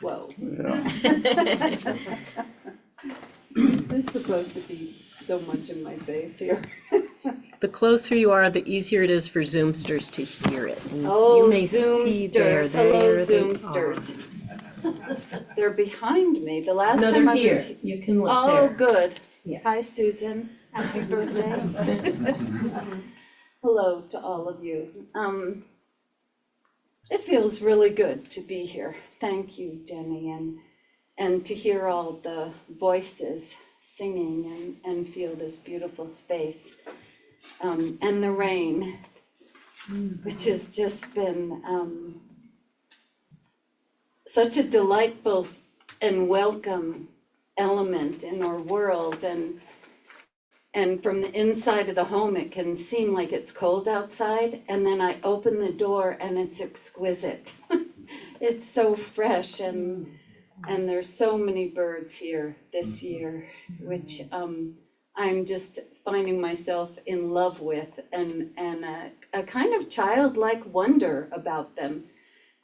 Whoa. Yeah. This is supposed to be so much in my face here. The closer you are, the easier it is for Zoomsters to hear it. And Oh, you may see there, Zoomsters, hello there they Zoomsters. They're behind me. The last No, time they're I here. was. You can look Oh, there. good. Yes. Hi, Susan. Happy birthday. Hello to all of you. It feels really good to be here. Thank you, Jenny, and to hear all the voices singing and feel this beautiful space. And the rain, which has just been such a delightful and welcome element in our world, and from the inside of the home it can seem like it's cold outside, and then I open the door and it's exquisite. It's so fresh, and there's so many birds here this year, which I'm just finding myself in love with, and a kind of childlike wonder about them.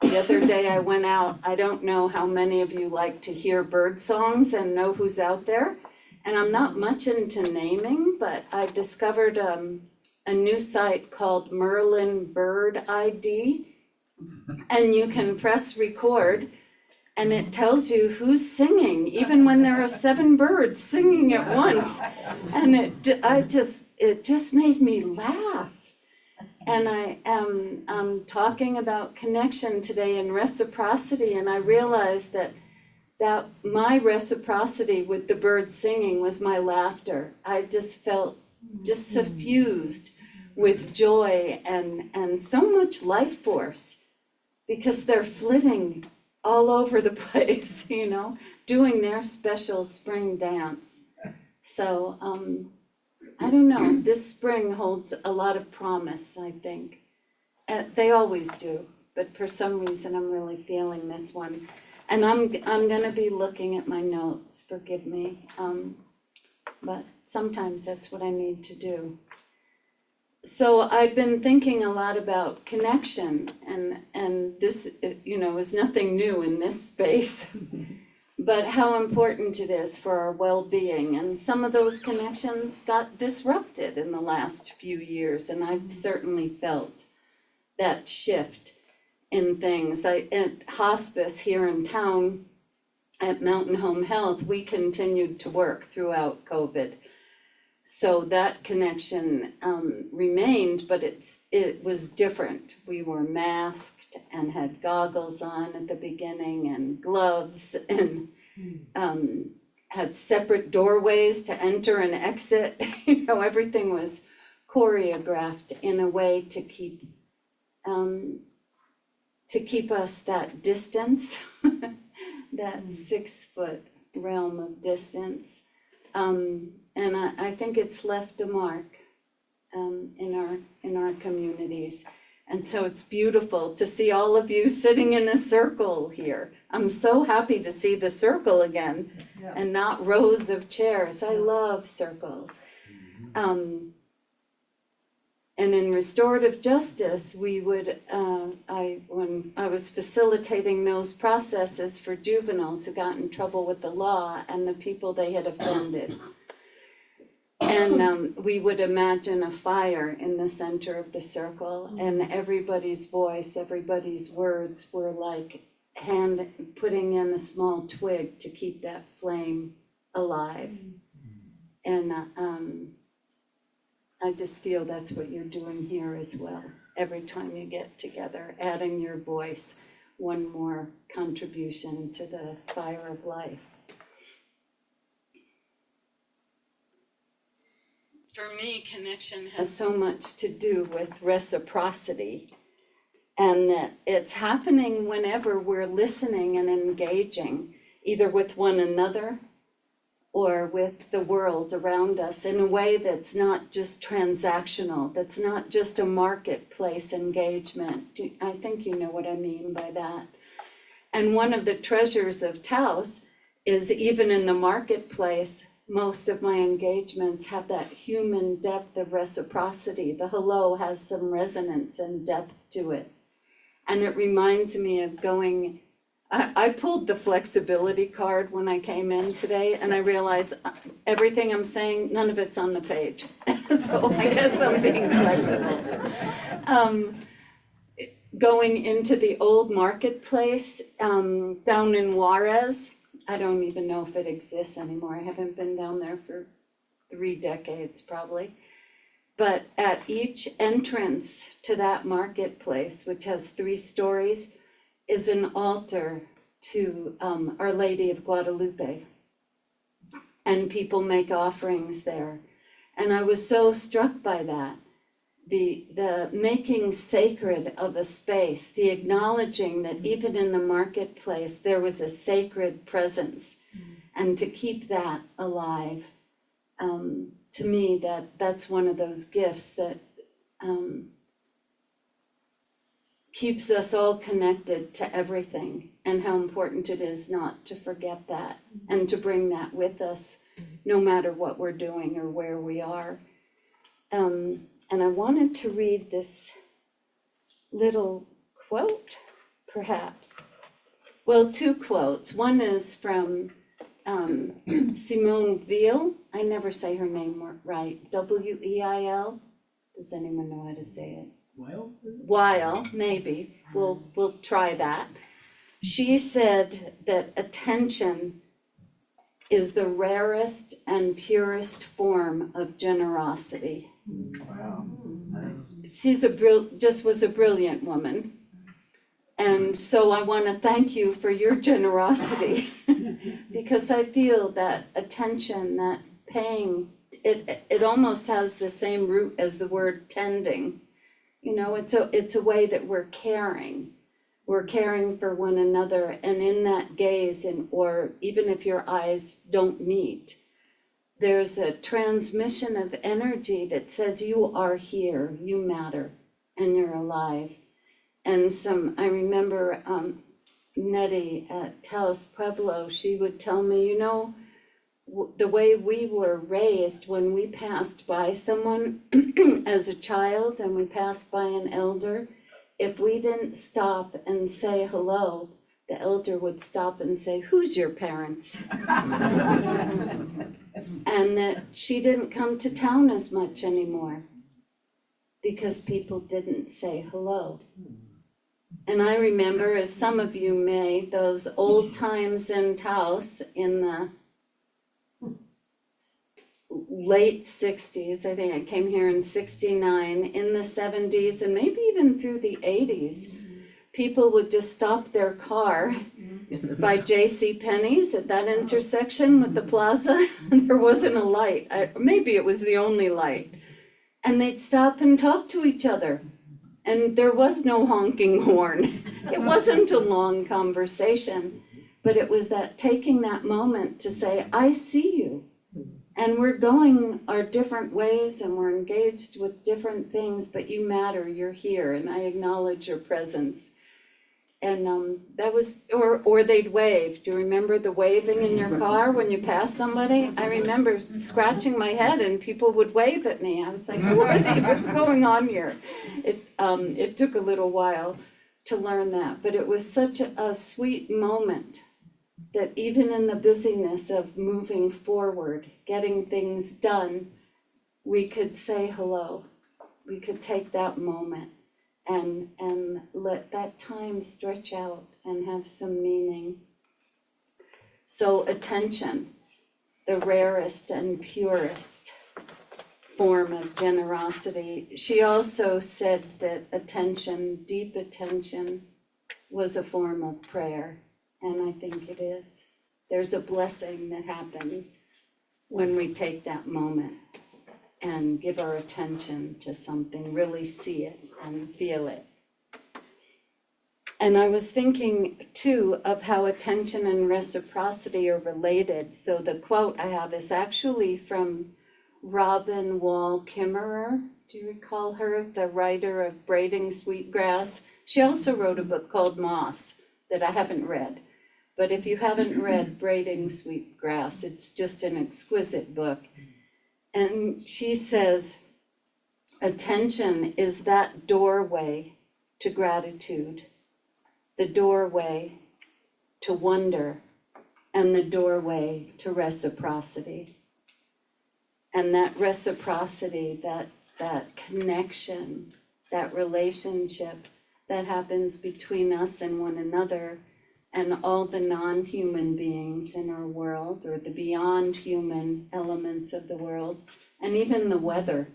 The other day I went out, I don't know how many of you like to hear bird songs and know who's out there. And I'm not much into naming, but I discovered a new site called Merlin Bird ID. And you can press record and it tells you who's singing, even when there are 7 birds singing at once. And it just made me laugh. And I am talking about connection today and reciprocity, and I realized that my reciprocity with the birds singing was my laughter. I just felt just suffused with joy and so much life force, because they're flitting all over the place, you know, doing their special spring dance. So I don't know, this spring holds a lot of promise, I think. They always do, but for some reason I'm really feeling this one. And I'm gonna be looking at my notes, forgive me, but sometimes that's what I need to do. So I've been thinking a lot about connection, and this, you know, is nothing new in this space, but how important it is for our well-being. And some of those connections got disrupted in the last few years, and I've certainly felt that shift in things. At hospice here in town, at Mountain Home Health, we continued to work throughout COVID. So that connection remained, but it was different. We were masked and had goggles on at the beginning and gloves, and had separate doorways to enter and exit. You know, everything was choreographed in a way to keep us that distance, that 6-foot realm of distance. And I think it's left a mark in our communities. And so it's beautiful to see all of you sitting in a circle here. I'm so happy to see the circle again, and not rows of chairs. I love circles. And in restorative justice, we would, when I was facilitating those processes for juveniles who got in trouble with the law and the people they had offended. And we would imagine a fire in the center of the circle, and everybody's voice, everybody's words were like putting in a small twig to keep that flame alive. And I just feel that's what you're doing here as well. Every time you get together, adding your voice, one more contribution to the fire of life. For me, connection has so much to do with reciprocity, and that it's happening whenever we're listening and engaging, either with one another or with the world around us, in a way that's not just transactional, that's not just a marketplace engagement. I think you know what I mean by that. And one of the treasures of Taos is, even in the marketplace, most of my engagements have that human depth of reciprocity. The hello has some resonance and depth to it. And it reminds me of going I pulled the flexibility card when I came in today, and I realized everything I'm saying, none of it's on the page. So I guess I'm being flexible. Going into the old marketplace down in Juarez, I don't even know if it exists anymore. I haven't been down there for 3 decades probably. But at each entrance to that marketplace, which has 3 stories, is an altar to Our Lady of Guadalupe. And people make offerings there. And I was so struck by that. The making sacred of a space, the acknowledging that even in the marketplace there was a sacred presence, and to keep that alive. To me, that's one of those gifts that keeps us all connected to everything, and how important it is not to forget that and to bring that with us no matter what we're doing or where we are. And I wanted to read this little quote, perhaps. Well, 2 quotes. One is from Simone Weil. I never say her name right. Weil. Does anyone know how to say it? Weil, maybe. We'll try that. She said that attention is the rarest and purest form of generosity. Wow, nice. She's just was a brilliant woman. And so I want to thank you for your generosity because I feel that attention, that paying, it almost has the same root as the word tending. You know, it's a way that we're caring. We're caring for one another, and in that gaze, or even if your eyes don't meet, there's a transmission of energy that says you are here, you matter, and you're alive. And I remember Nettie at Taos Pueblo, she would tell me, you know, the way we were raised, when we passed by someone as a child and we passed by an elder, if we didn't stop and say hello, the elder would stop and say, "Who's your parents?" And that she didn't come to town as much anymore because people didn't say hello. And I remember, as some of you may, those old times in Taos in the late 60s. I think I came here in 69, in the 70s, and maybe even through the 80s. People would just stop their car by J.C. Penney's at that intersection with the plaza, and there wasn't a light. Maybe it was the only light. And they'd stop and talk to each other. And there was no honking horn. It wasn't a long conversation, but it was that taking that moment to say, I see you. And we're going our different ways and we're engaged with different things, but you matter, you're here, and I acknowledge your presence. And that was, or they'd wave. Do you remember the waving in your car when you pass somebody? I remember scratching my head and people would wave at me. I was like, who are they? What's going on here? It took a little while to learn that, but it was such a sweet moment that even in the busyness of moving forward, getting things done, we could say hello. We could take that moment and let that time stretch out and have some meaning. So attention, the rarest and purest form of generosity. She also said that attention, deep attention, was a form of prayer. And I think it is. There's a blessing that happens when we take that moment and give our attention to something, really see it and feel it. And I was thinking too of how attention and reciprocity are related. So the quote I have is actually from Robin Wall Kimmerer. Do you recall her, the writer of Braiding Sweetgrass? She also wrote a book called Moss that I haven't read. But if you haven't read Braiding Sweetgrass, it's just an exquisite book. And she says, attention is that doorway to gratitude, the doorway to wonder, and the doorway to reciprocity. And that reciprocity, that connection, that relationship that happens between us and one another and all the non-human beings in our world, or the beyond human elements of the world, and even the weather.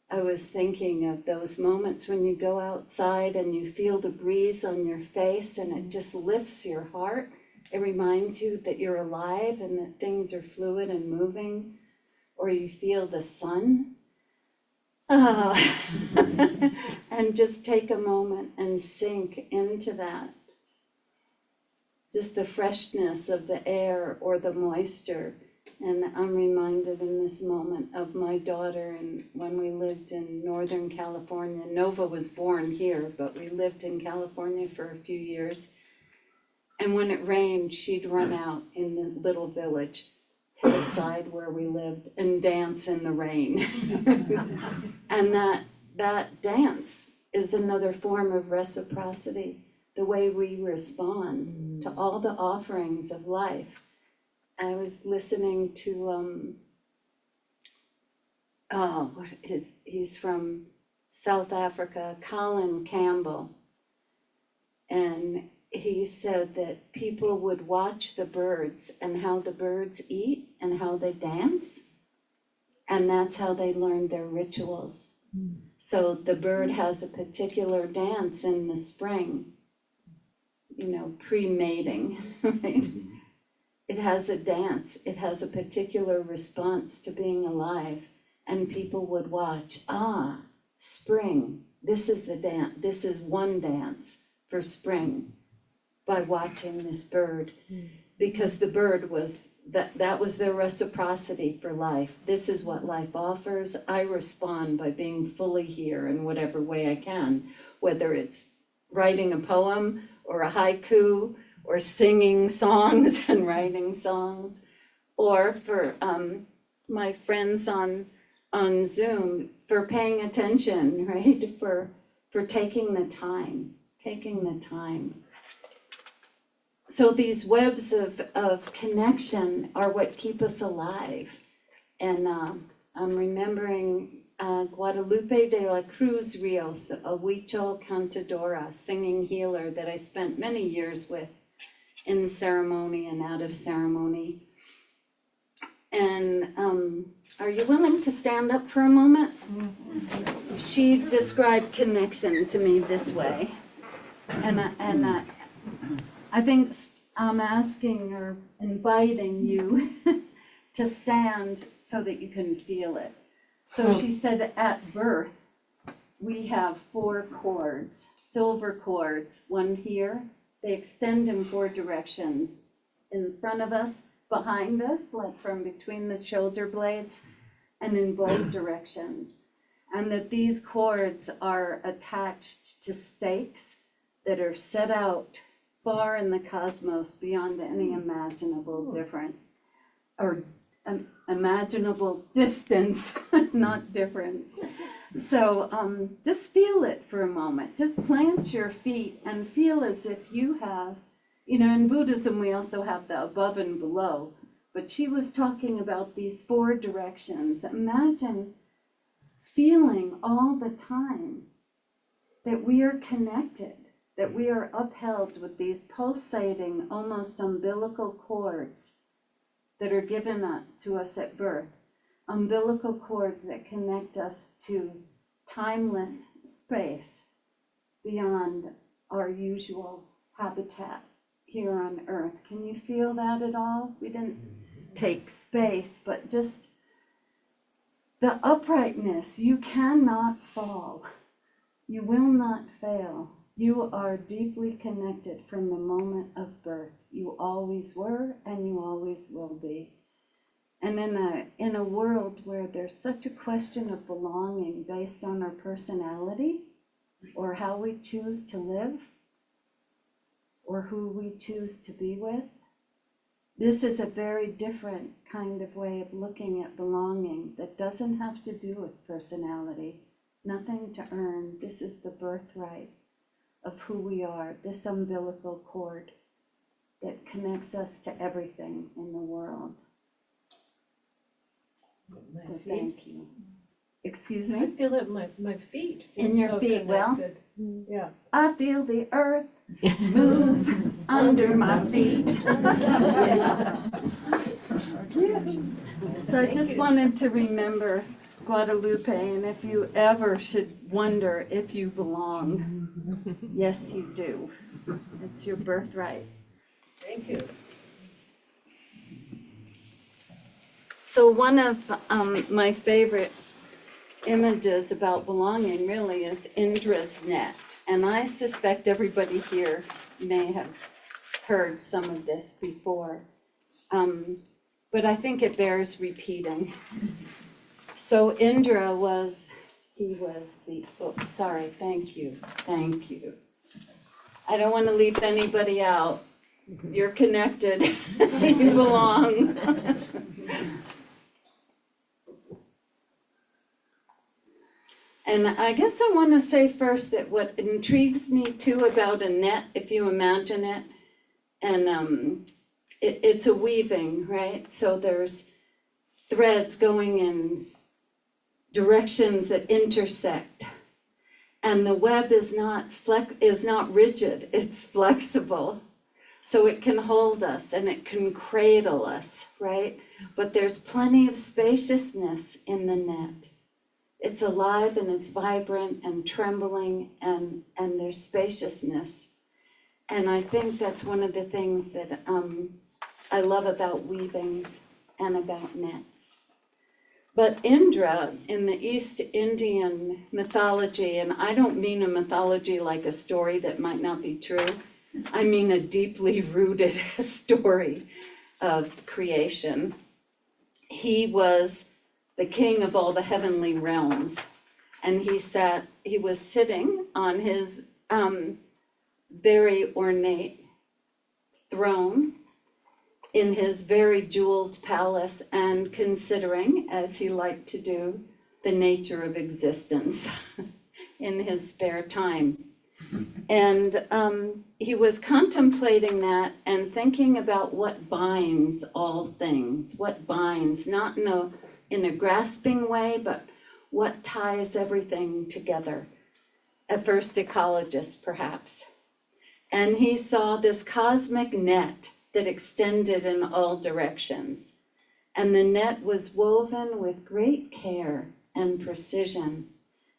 I was thinking of those moments when you go outside and you feel the breeze on your face and it just lifts your heart. It reminds you that you're alive and that things are fluid and moving, or you feel the sun. Oh. And just take a moment and sink into that. Just the freshness of the air or the moisture. And I'm reminded in this moment of my daughter, and when we lived in Northern California. Nova was born here, but we lived in California for a few years. And when it rained, she'd run out in the little village to the side where we lived and dance in the rain. And that dance is another form of reciprocity, the way we respond to all the offerings of life. I was listening to, he's from South Africa, Colin Campbell. And he said that people would watch the birds and how the birds eat and how they dance. And that's how they learned their rituals. So the bird has a particular dance in the spring, pre-mating, right? It has a dance, it has a particular response to being alive, and people would watch, spring, this is the dance, this is one dance for spring, by watching this bird, because the bird was, that was their reciprocity for life. This is what life offers. I respond by being fully here in whatever way I can, whether it's writing a poem or a haiku, or singing songs and writing songs, or for my friends on Zoom, for paying attention, right? For taking the time. So these webs of connection are what keep us alive. And I'm remembering Guadalupe de la Cruz Rios, a Huichol cantadora, singing healer that I spent many years with in ceremony and out of ceremony. And are you willing to stand up for a moment? She described connection to me this way. And I think I'm asking or inviting you to stand so that you can feel it. So she said at birth, we have 4 cords, silver cords, one here. They extend in 4 directions, in front of us, behind us, like from between the shoulder blades, and in both directions. And that these cords are attached to stakes that are set out far in the cosmos beyond any imaginable difference, or imaginable distance, not difference. So just feel it for a moment. Just plant your feet and feel as if you have, in Buddhism we also have the above and below, but she was talking about these 4 directions. Imagine feeling all the time that we are connected, that we are upheld with these pulsating, almost umbilical cords that are given to us at birth. Umbilical cords that connect us to timeless space beyond our usual habitat here on Earth. Can you feel that at all? We didn't take space, but just the uprightness. You cannot fall. You will not fail. You are deeply connected from the moment of birth. You always were, and you always will be. And in a world where there's such a question of belonging based on our personality, or how we choose to live, or who we choose to be with, this is a very different kind of way of looking at belonging that doesn't have to do with personality, nothing to earn. This is the birthright of who we are, this umbilical cord. that connects us to everything in the world. My So feet. thank you. Excuse I me? feel it in my feet. feel In your so feet, well? connected. Yeah. I feel the earth move under my feet. So I just wanted to remember Guadalupe, and if you ever should wonder if you belong, yes, you do. It's your birthright. Thank you. So one of my favorite images about belonging really is Indra's net. And I suspect everybody here may have heard some of this before. But I think it bears repeating. So Indra was, thank you. I don't want to leave anybody out. You're connected, you belong. And I guess I want to say first that what intrigues me too about a net, if you imagine it, and it's a weaving, right? So there's threads going in directions that intersect. And the web is not rigid, it's flexible. So it can hold us and it can cradle us, right? But there's plenty of spaciousness in the net. It's alive and it's vibrant and trembling and there's spaciousness. And I think that's one of the things that I love about weavings and about nets. But Indra in the East Indian mythology, and I don't mean a mythology like a story that might not be true, I mean a deeply rooted story of creation. He was the king of all the heavenly realms, and he was sitting on his very ornate throne in his very jeweled palace and considering, as he liked to do, the nature of existence in his spare time. And he was contemplating that and thinking about what binds all things, what binds, not in a grasping way, but what ties everything together. A first ecologist, perhaps. And he saw this cosmic net that extended in all directions. And the net was woven with great care and precision.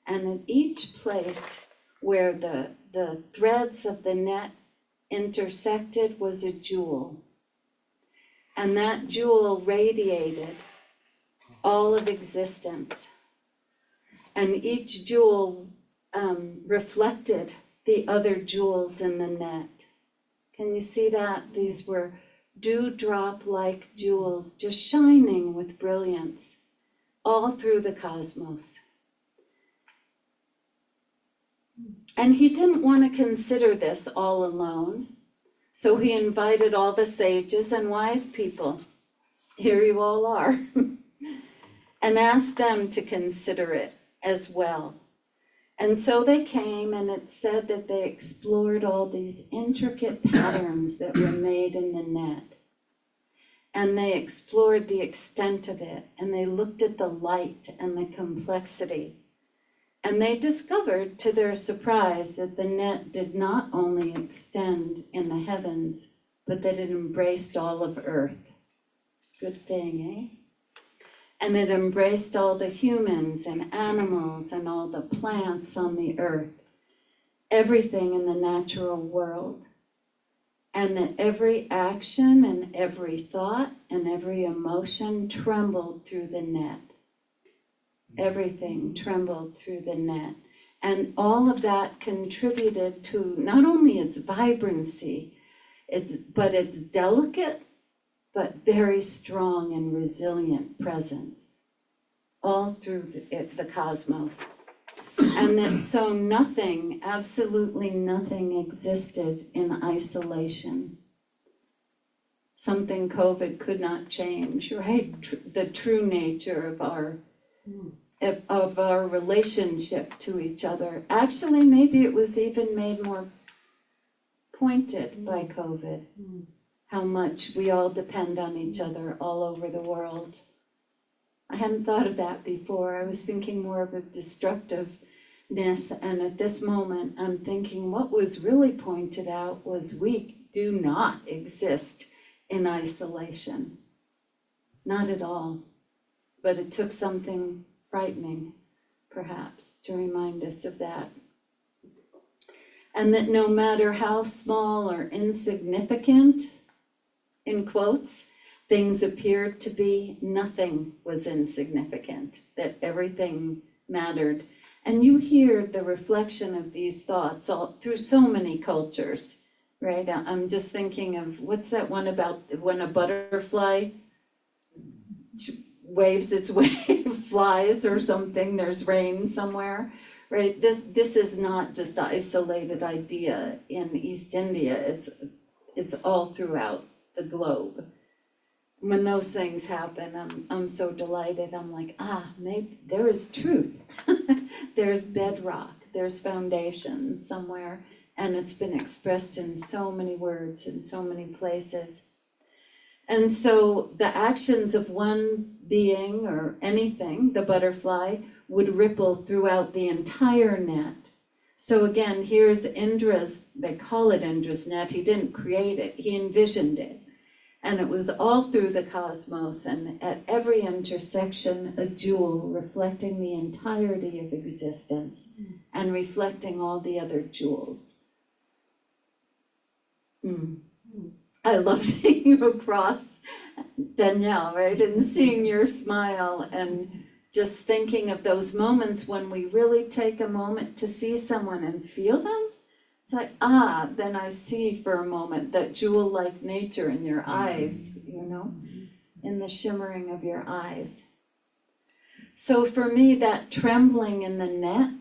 And at each place where the threads of the net intersected was a jewel. And that jewel radiated all of existence. And each jewel reflected the other jewels in the net. Can you see that? These were dewdrop-like jewels just shining with brilliance all through the cosmos. And he didn't want to consider this all alone, so he invited all the sages and wise people, here you all are, and asked them to consider it as well. And so they came, and it said that they explored all these intricate patterns that were made in the net. And they explored the extent of it, and they looked at the light and the complexity. And they discovered, to their surprise, that the net did not only extend in the heavens, but that it embraced all of Earth. Good thing, eh? And it embraced all the humans and animals and all the plants on the earth, everything in the natural world. And that every action and every thought and every emotion trembled through the net. Everything trembled through the net. And all of that contributed to not only its vibrancy, but its delicate, but very strong and resilient presence all through the cosmos. And that so nothing, absolutely nothing existed in isolation. Something COVID could not change, right? The true nature of our relationship to each other. Actually, maybe it was even made more pointed by COVID. how much we all depend on each other all over the world. I hadn't thought of that before. I was thinking more of a destructiveness, and at this moment, I'm thinking what was really pointed out was we do not exist in isolation. Not at all. But it took something frightening, perhaps, to remind us of that. And that no matter how small or insignificant, in quotes, things appeared to be, nothing was insignificant, that everything mattered. And you hear the reflection of these thoughts all through so many cultures, right? I'm just thinking of, what's that one about when a butterfly waves its wave, flies or something, there's rain somewhere, right? This is not just an isolated idea in East India, it's all throughout the globe. When those things happen, I'm so delighted. I'm like, maybe there is truth. There's bedrock, there's foundation somewhere, and it's been expressed in so many words in so many places. And so the actions of one being or anything, the butterfly, would ripple throughout the entire net. So again, here's Indra's, they call it Indra's net. He didn't create it, he envisioned it. And it was all through the cosmos, and at every intersection, a jewel reflecting the entirety of existence and reflecting all the other jewels. I love seeing you across, Danielle, right? And seeing your smile and just thinking of those moments when we really take a moment to see someone and feel them. It's like, then I see for a moment that jewel-like nature in your eyes, you know, in the shimmering of your eyes. So for me, that trembling in the net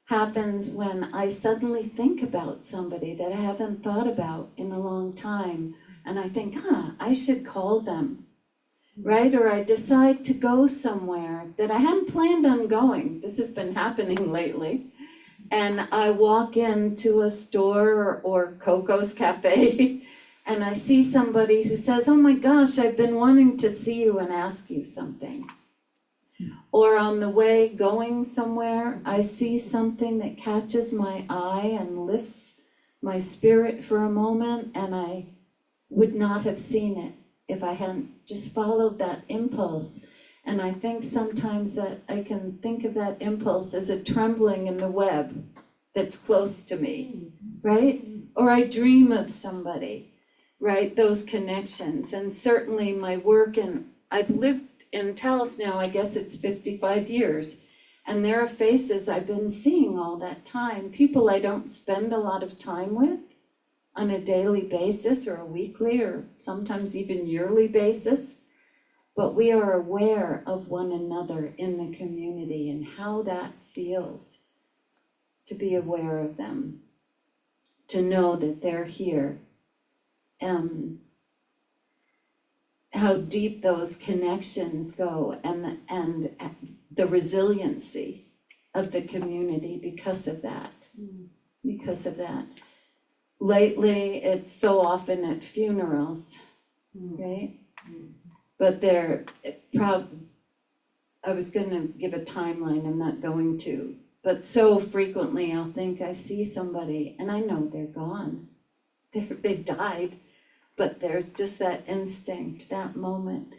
happens when I suddenly think about somebody that I haven't thought about in a long time. And I think, I should call them, right? Or I decide to go somewhere that I hadn't planned on going. This has been happening lately. And I walk into a store or Coco's Cafe and I see somebody who says, oh my gosh, I've been wanting to see you and ask you something. Or on the way going somewhere, I see something that catches my eye and lifts my spirit for a moment, and I would not have seen it if I hadn't just followed that impulse. And I think sometimes that I can think of that impulse as a trembling in the web that's close to me, right? Or I dream of somebody, right? Those connections. And certainly my work, and I've lived in Taos now, I guess it's 55 years. And there are faces I've been seeing all that time, people I don't spend a lot of time with on a daily basis or a weekly or sometimes even yearly basis. But we are aware of one another in the community and how that feels to be aware of them, to know that they're here. How deep those connections go and the resiliency of the community because of that. Because of that. Lately, it's so often at funerals, right? But I was gonna give a timeline, I'm not going to, but so frequently I'll think I see somebody and I know they're gone. They've died, but there's just that instinct, that moment,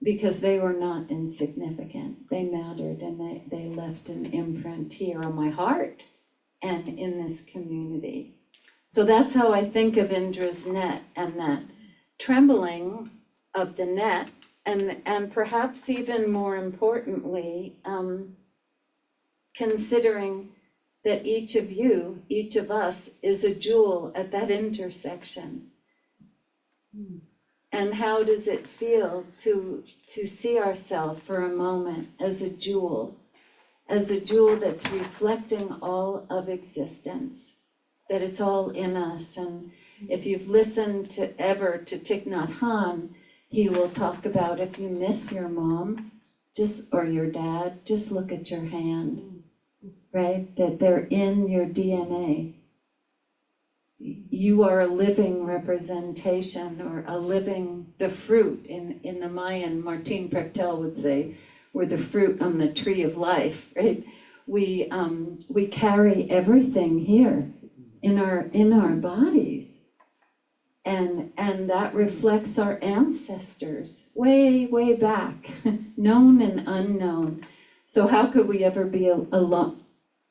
because they were not insignificant. They mattered, and they left an imprint here on my heart and in this community. So that's how I think of Indra's net, and that trembling of the net, and perhaps even more importantly, considering that each of you, each of us, is a jewel at that intersection. And how does it feel to see ourselves for a moment as a jewel that's reflecting all of existence, that it's all in us. And if you've listened to Thich Nhat Hanh, he will talk about if you miss your mom, or your dad, just look at your hand, right? That they're in your DNA. you are a living representation or the fruit in the Mayan, Martin Prechtel would say, we're the fruit on the tree of life, right? We carry everything here in our bodies. And that reflects our ancestors way, way back, known and unknown. So how could we ever be alone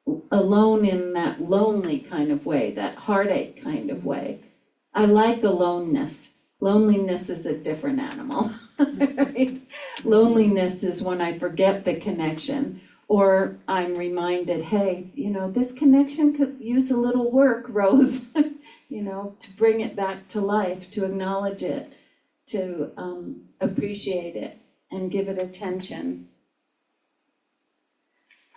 in that lonely kind of way, that heartache kind of way? I like aloneness. Loneliness is a different animal, right? Loneliness is when I forget the connection, or I'm reminded, hey, this connection could use a little work, Rose. To bring it back to life, to acknowledge it, to appreciate it, and give it attention.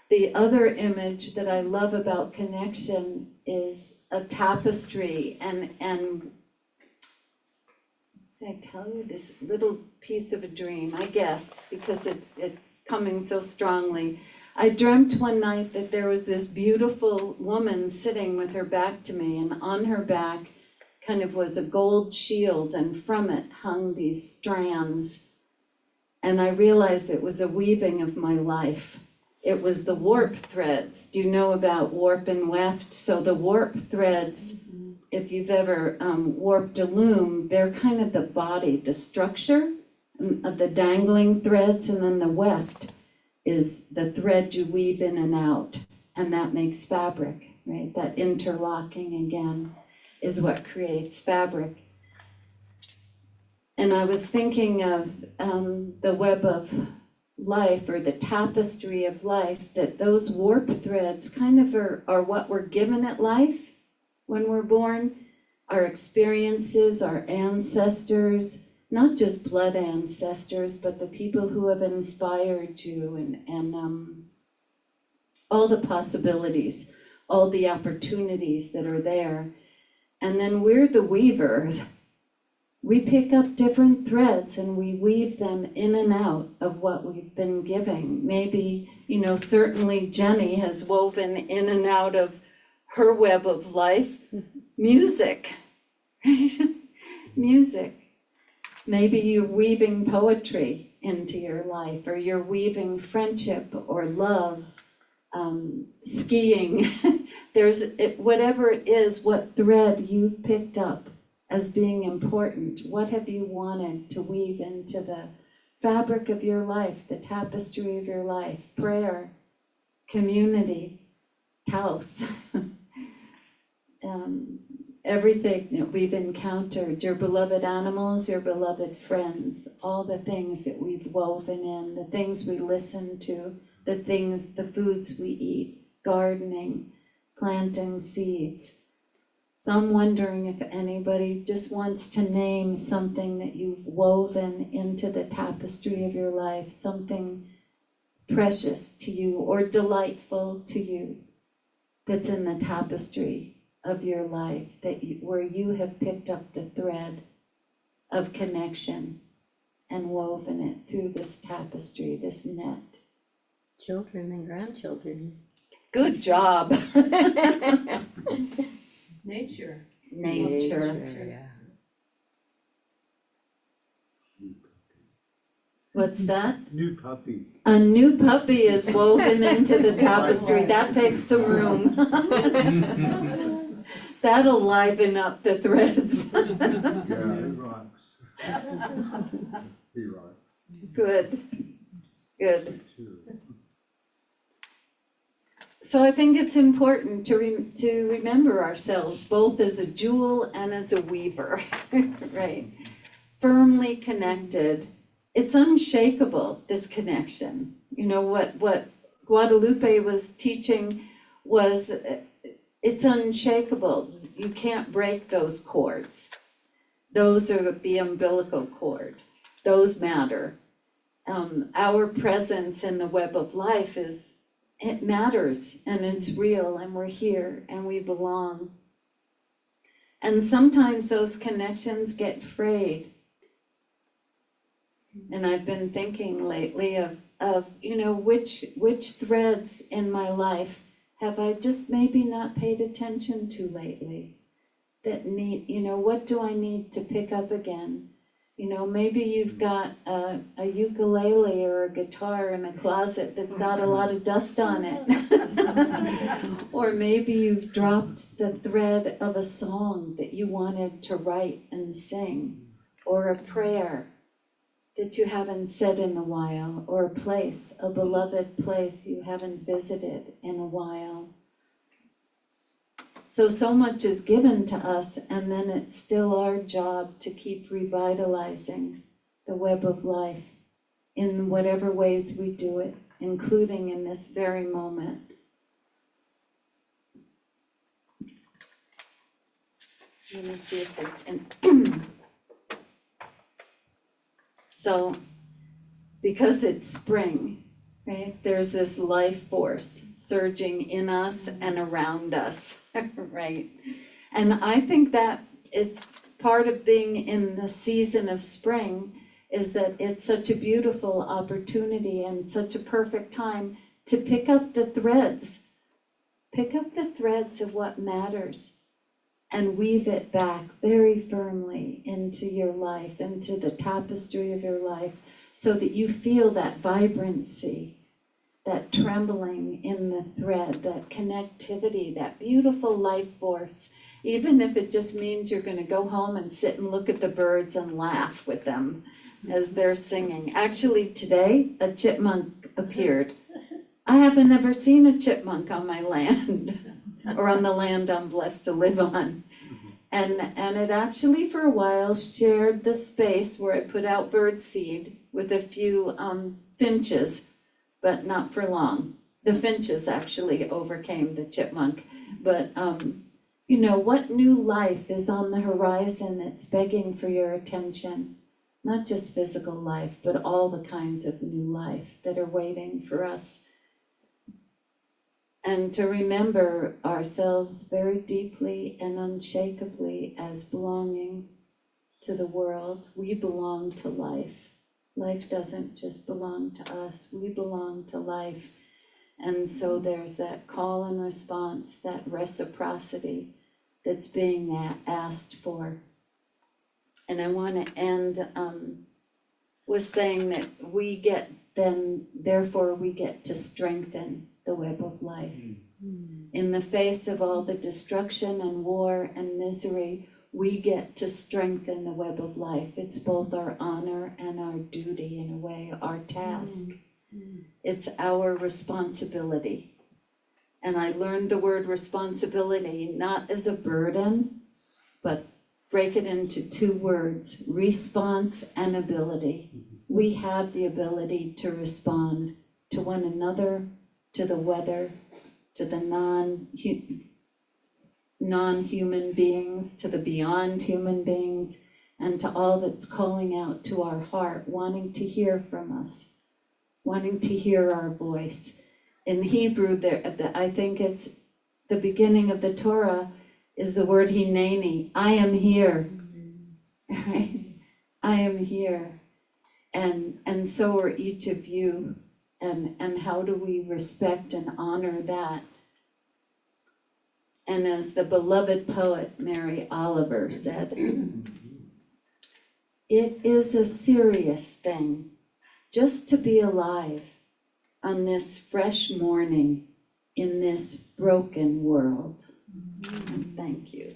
The other image that I love about connection is a tapestry, and did I tell you this little piece of a dream, I guess, because it's coming so strongly. I dreamt one night that there was this beautiful woman sitting with her back to me, and on her back kind of was a gold shield, and from it hung these strands. And I realized it was a weaving of my life. It was the warp threads. Do you know about warp and weft? So the warp threads, if you've ever warped a loom, they're kind of the body, the structure of the dangling threads, and then the weft is the thread you weave in and out, and that makes fabric, right? That interlocking again is what creates fabric. And I was thinking of the web of life, or the tapestry of life, that those warp threads kind of are what we're given at life when we're born, our experiences, our ancestors, not just blood ancestors, but the people who have inspired you, and all the possibilities, all the opportunities that are there. And then we're the weavers. We pick up different threads and we weave them in and out of what we've been giving. Maybe, certainly Jenny has woven in and out of her web of life music, right? Music. Maybe you're weaving poetry into your life, or you're weaving friendship or love, skiing. Whatever it is, what thread you've picked up as being important. What have you wanted to weave into the fabric of your life, the tapestry of your life? Prayer, community, Taos. Everything that we've encountered, your beloved animals, your beloved friends, all the things that we've woven in, the things we listen to, the foods we eat, gardening, planting seeds. So I'm wondering if anybody just wants to name something that you've woven into the tapestry of your life, something precious to you or delightful to you that's in the tapestry of your life, where you have picked up the thread of connection and woven it through this tapestry, this net. Children and grandchildren. Good job. Nature. Nature. Yeah. What's that? New puppy. A new puppy is woven into the tapestry. That takes some room. That'll liven up the threads. Yeah, it rocks. He rocks. Good. Too. So I think it's important to remember ourselves both as a jewel and as a weaver, right? Firmly connected. It's unshakable, this connection. What Guadalupe was teaching was, it's unshakable. You can't break those cords. Those are the umbilical cord. Those matter. Our presence in the web of life it matters, and it's real, and we're here, and we belong. And sometimes those connections get frayed. And I've been thinking lately of which threads in my life have I just maybe not paid attention to lately, that need, what do I need to pick up again? Maybe you've got a ukulele or a guitar in a closet that's got a lot of dust on it. Or maybe you've dropped the thread of a song that you wanted to write and sing, or a prayer that you haven't said in a while, or a place, a beloved place you haven't visited in a while. So much is given to us, and then it's still our job to keep revitalizing the web of life in whatever ways we do it, including in this very moment. Let me see if it's in. So, because it's spring, right? There's this life force surging in us and around us, right? And I think that it's part of being in the season of spring is that it's such a beautiful opportunity and such a perfect time to pick up the threads of what matters and weave it back very firmly into your life, into the tapestry of your life, so that you feel that vibrancy, that trembling in the thread, that connectivity, that beautiful life force, even if it just means you're going to go home and sit and look at the birds and laugh with them as they're singing. Actually, today, a chipmunk appeared. I haven't ever seen a chipmunk on my land, or on the land I'm blessed to live on. And it actually for a while shared the space where it put out bird seed with a few finches, but not for long. The finches actually overcame the chipmunk. But what new life is on the horizon that's begging for your attention? Not just physical life, but all the kinds of new life that are waiting for us. And to remember ourselves very deeply and unshakably as belonging to the world. We belong to life. Life doesn't just belong to us, we belong to life. And so there's that call and response, that reciprocity that's being asked for. And I want to end with saying that therefore we get to strengthen the web of life. In the face of all the destruction and war and misery, we get to strengthen the web of life. It's both our honor and our duty, in a way, our task. It's our responsibility. And I learned the word responsibility not as a burden, but break it into two words: response and ability. We have the ability to respond to one another, to the weather, to the non-human beings, to the beyond human beings, and to all that's calling out to our heart, wanting to hear from us, wanting to hear our voice. In Hebrew, I think it's the beginning of the Torah is the word hineni. I am here, right? I am here. And so are each of you. And how do we respect and honor that? And as the beloved poet Mary Oliver said, it is a serious thing just to be alive on this fresh morning in this broken world. And thank you.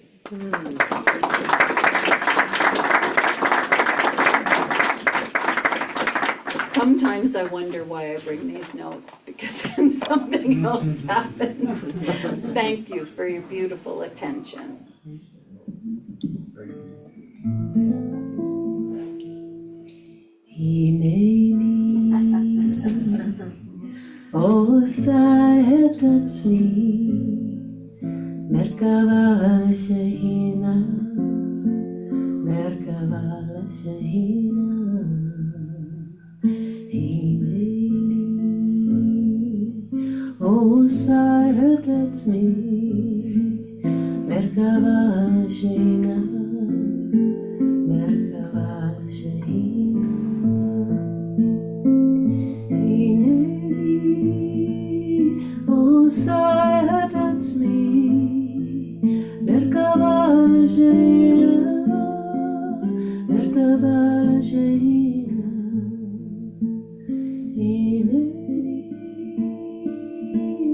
Sometimes I wonder why I bring these notes, because then something else happens. Thank you for your beautiful attention. O Sahetati Merkava Shahina O Sahetati Merkava Shahina Sahatans me, Merkava shina, hineni,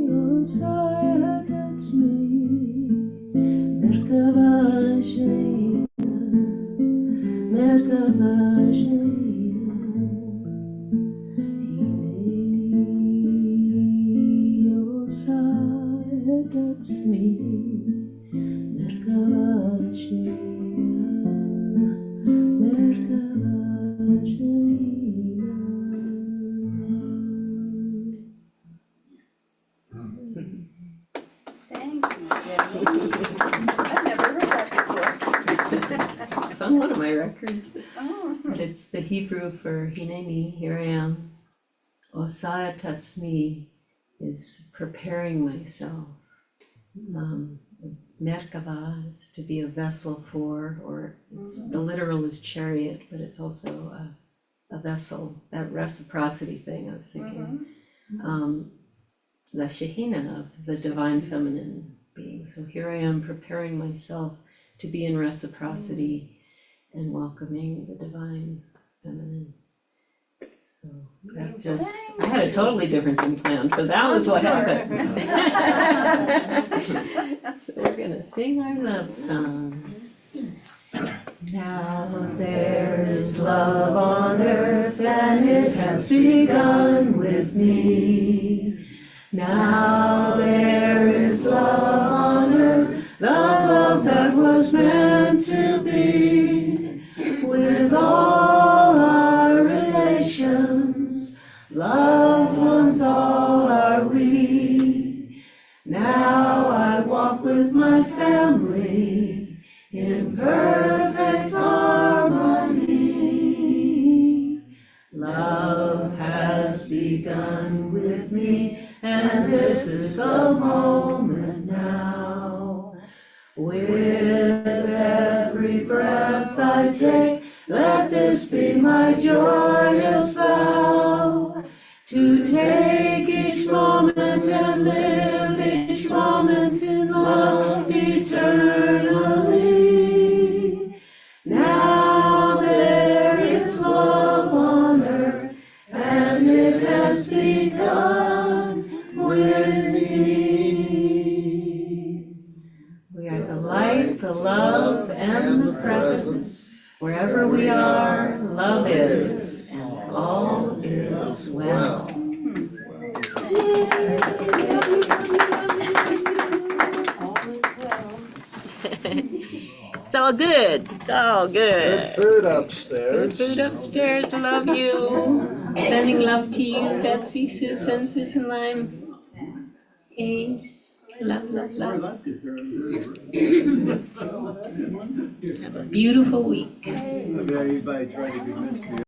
osaya that's me, Merkabah shina, Merkabah shina, hineni, osaya that's me, Merkabah shina, Merkabah shina. Thank you, Jenny. I've never heard that before. It's on one of my records. Oh. But it's the Hebrew for Hineni, here I am. Osaya Tatsmi is preparing myself. Merkava is to be a vessel for, or it's, the literal is chariot, but it's also a vessel, that reciprocity thing I was thinking. The Shehina of the divine feminine being. So here I am preparing myself to be in reciprocity and welcoming the divine feminine. So that just, I had a totally different thing planned, but that was what happened. So we're gonna sing our love song. Now there is love on earth and it has begun with me. Now there is love on earth, the love that was meant to be. With all our relations, loved ones all are we. Now I walk with my family in perfect harmony. Love has begun with me, and this is the moment now. With every breath I take, let this be my joyous vow. To take each moment and live each moment in love eternally. Now there is love on earth, and it has begun with me. We are the light, the love, and the presence. Wherever we are, love is, and all is well. All is well. It's all good. It's all Good good. food Good upstairs. food upstairs. Love you. Sending love to you, Betsy, Susan, Susan Lime. Ace. Love, love, love. Have a beautiful week. Maybe everybody tried to be Mr.